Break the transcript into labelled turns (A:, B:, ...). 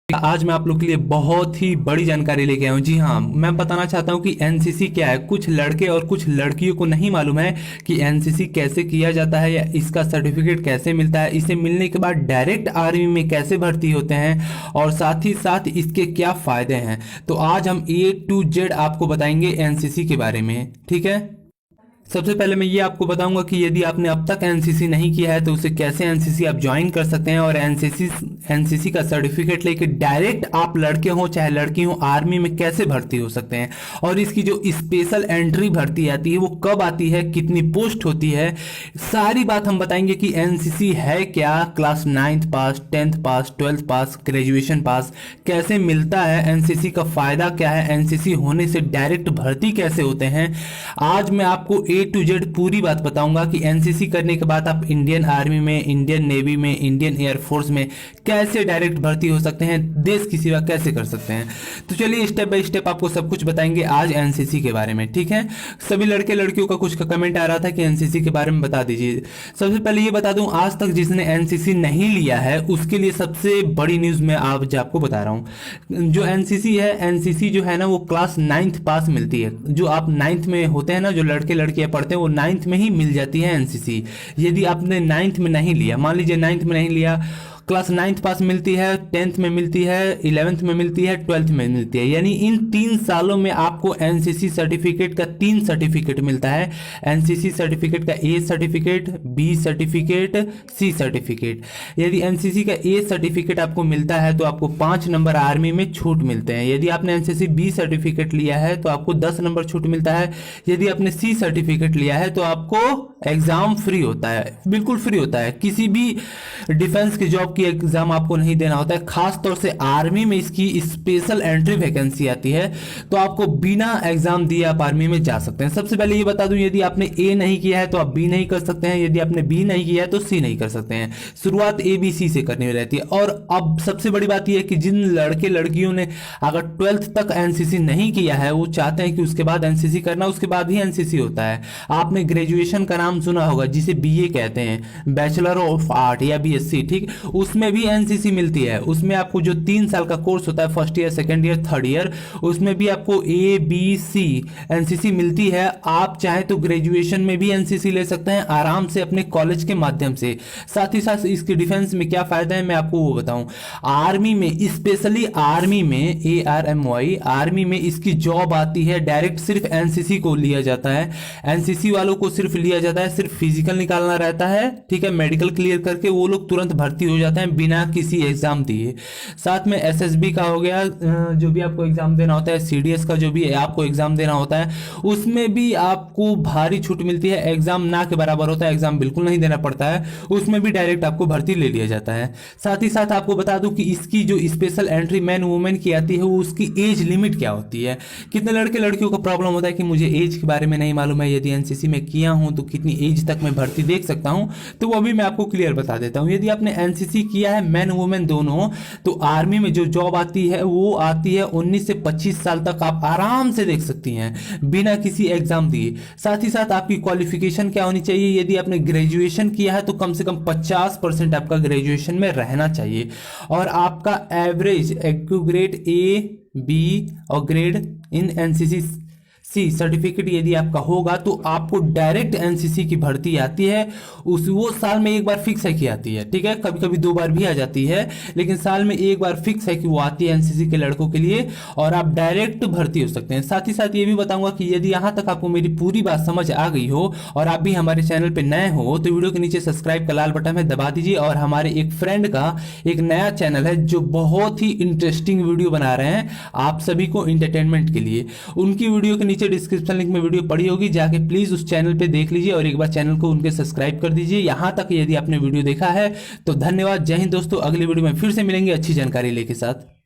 A: आज मैं आप लोग के लिए बहुत ही बड़ी जानकारी लेके आया हूँ। जी हाँ, मैं बताना चाहता हूँ कि एनसीसी क्या है। कुछ लड़के और कुछ लड़कियों को नहीं मालूम है कि एनसीसी कैसे किया जाता है या इसका सर्टिफिकेट कैसे मिलता है, इसे मिलने के बाद डायरेक्ट आर्मी में कैसे भर्ती होते हैं और साथ ही साथ इसके क्या फायदे हैं। तो आज हम A to Z आपको बताएंगे एनसीसी के बारे में, ठीक है। सबसे पहले मैं ये आपको बताऊंगा कि यदि आपने अब तक एनसीसी नहीं किया है तो उसे कैसे एनसीसी आप ज्वाइन कर सकते हैं और एनसीसी का सर्टिफिकेट लेके डायरेक्ट आप लड़के हो चाहे लड़की हो आर्मी में कैसे भर्ती हो सकते हैं और इसकी जो स्पेशल एंट्री भर्ती आती है वो कब आती है, कितनी पोस्ट होती है, सारी बात हम बताएंगे कि एनसीसी है क्या, क्लास 9th पास, 10th पास, 12th पास, ग्रेजुएशन पास, कैसे मिलता है, एनसीसी का फायदा क्या है, एनसीसी होने से डायरेक्ट भर्ती कैसे होते हैं। आज मैं आपको A to Z पूरी बात बताऊंगा कि एनसीसी करने के बाद आप इंडियन आर्मी में, इंडियन नेवी में, इंडियन एयरफोर्स में कैसे डायरेक्ट भर्ती हो सकते हैं, देश की सेवा कैसे कर सकते हैं। तो चलिए स्टेप बाय स्टेप आपको सब कुछ बताएंगे आज एनसीसी के बारे में, ठीक है। सभी लड़के लड़कियों का कुछ का कमेंट आ रहा था कि एनसीसी के बारे में बता दीजिए। सबसे पहले ये बता दूं, आज तक जिसने एनसीसी नहीं लिया है उसके लिए सबसे बड़ी न्यूज मैं आज आपको बता रहा हूँ। जो एनसीसी है, एनसीसी जो है ना वो क्लास 9th पास मिलती है। जो आप 9th में होते हैं ना, जो लड़के लड़कियां पढ़ते हैं वो 9th में ही मिल जाती है एनसीसी। यदि आपने 9th में नहीं लिया, मान लीजिए 9th में नहीं लिया, क्लास 9th पास मिलती है, 10th में मिलती है, 11th में मिलती है, 12th में मिलती है। यानी इन 3 सालों में आपको एनसीसी सर्टिफिकेट का 3 सर्टिफिकेट मिलता है। एनसीसी सर्टिफिकेट का A certificate, B certificate, C certificate. यदि एनसीसी का A सर्टिफिकेट आपको मिलता है तो आपको 5 नंबर आर्मी में छूट मिलते हैं। यदि आपने एनसीसी B सर्टिफिकेट लिया है तो आपको 10 नंबर छूट मिलता है। यदि आपने C सर्टिफिकेट लिया है तो आपको एग्जाम फ्री होता है, बिल्कुल फ्री होता है। किसी भी डिफेंस की जॉब की एग्जाम आपको नहीं देना होता है। खास तौर से आर्मी में इसकी स्पेशल एंट्री वैकेंसी आती है तो आपको बिना एग्जाम दिए आप आर्मी में जा सकते हैं। सबसे पहले ये बता दूं, यदि आपने A नहीं किया है तो आप B नहीं कर सकते हैं। यदि आपने B नहीं किया है तो C नहीं कर सकते हैं। शुरुआत ABC से करनी रहती है। और अब सबसे बड़ी बात यह है कि जिन लड़के लड़कियों ने अगर 12th तक एनसीसी नहीं किया है वो चाहते हैं कि उसके बाद एनसीसी करना, उसके बाद ही एनसीसी होता है। आपने ग्रेजुएशन का नाम सुना होगा जिसे BA कहते हैं, बैचलर ऑफ आर्ट या BSc, ठीक। उसमें भी एनसीसी मिलती है। उसमें आपको जो 3 साल का कोर्स होता है, first year, second year, third year, उसमें भी आपको ABC एनसीसी मिलती है। आप चाहे तो ग्रेजुएशन में भी एनसीसी ले सकते हैं आराम से अपने कॉलेज के माध्यम से। साथ ही साथ इसकी डिफेंस में क्या फायदा है मैं आपको वो बताऊं। आर्मी में, स्पेशली आर्मी में, ARMY, आर्मी में इसकी जॉब आती है डायरेक्ट। सिर्फ एनसीसी को लिया जाता है, एनसीसी वालों को सिर्फ लिया जाता है, सिर्फ फिजिकल निकालना रहता है, ठीक है। मेडिकल क्लियर करके वो लोग तुरंत भर्ती हो जाते हैं बिना किसी एग्जाम दिए। साथ में SSB का हो गया, जो भी आपको एग्जाम देना होता है, CDS का जो भी आपको एग्जाम देना होता है उसमें भी आपको भारी छूट मिलती है। एग्जाम ना के बराबर होता है, एग्जाम बिल्कुल नहीं देना पड़ता है, उसमें भी डायरेक्ट आपको भर्ती ले लिया जाता है। साथ ही साथ आपको बता दूं कि इसकी जो स्पेशल एंट्री मैन वुमेन की आती है वो उसकी एज लिमिट क्या होती है। कितने लड़के लड़कियों को प्रॉब्लम होता है कि मुझे एज के बारे में नहीं मालूम है, यदि एनसीसी में किया हूं तो कितनी एज तक मैं भर्ती देख सकता हूं, तो वो भी मैं आपको क्लियर बता देता हूं। यदि आपने एनसीसी किया है, मैन वुमेन दोनों, तो आर्मी में जो जॉब आती है वो आती है 19 से 25 साल तक आप आराम से देख सकती हैं बिना किसी एग्जाम दिए। साथ ही साथ आपकी क्वालिफिकेशन क्या होनी चाहिए, यदि आपने ग्रेजुएशन किया है तो कम से कम 50% आपका ग्रेजुएशन में रहना चाहिए और आपका एवरेज ग्रेड A, B और ग्रेड इन एनसीसी C सर्टिफिकेट यदि आपका होगा तो आपको डायरेक्ट एनसीसी की भर्ती आती है। वो साल में एक बार फिक्स है कि आती है, ठीक है। कभी कभी 2 बार भी आ जाती है, लेकिन साल में एक बार फिक्स है कि वो आती है एनसीसी के लड़कों के लिए और आप डायरेक्ट भर्ती हो सकते हैं। साथ ही साथ ये भी बताऊंगा कि यदि यहाँ तक आपको मेरी पूरी बात समझ आ गई हो और आप भी हमारे चैनल पर नए हो तो वीडियो के नीचे सब्सक्राइब का लाल बटन है, दबा दीजिए। और हमारे एक फ्रेंड का एक नया चैनल है जो बहुत ही इंटरेस्टिंग वीडियो बना रहे हैं आप सभी को इंटरटेनमेंट के लिए। उनकी वीडियो के नीचे डिस्क्रिप्शन लिंक में वीडियो पड़ी होगी, जाके प्लीज उस चैनल पे देख लीजिए और एक बार चैनल को उनके सब्सक्राइब कर दीजिए। यहां तक यदि आपने वीडियो देखा है तो धन्यवाद। जय हिंद दोस्तों, अगली वीडियो में फिर से मिलेंगे अच्छी जानकारी लेके साथ।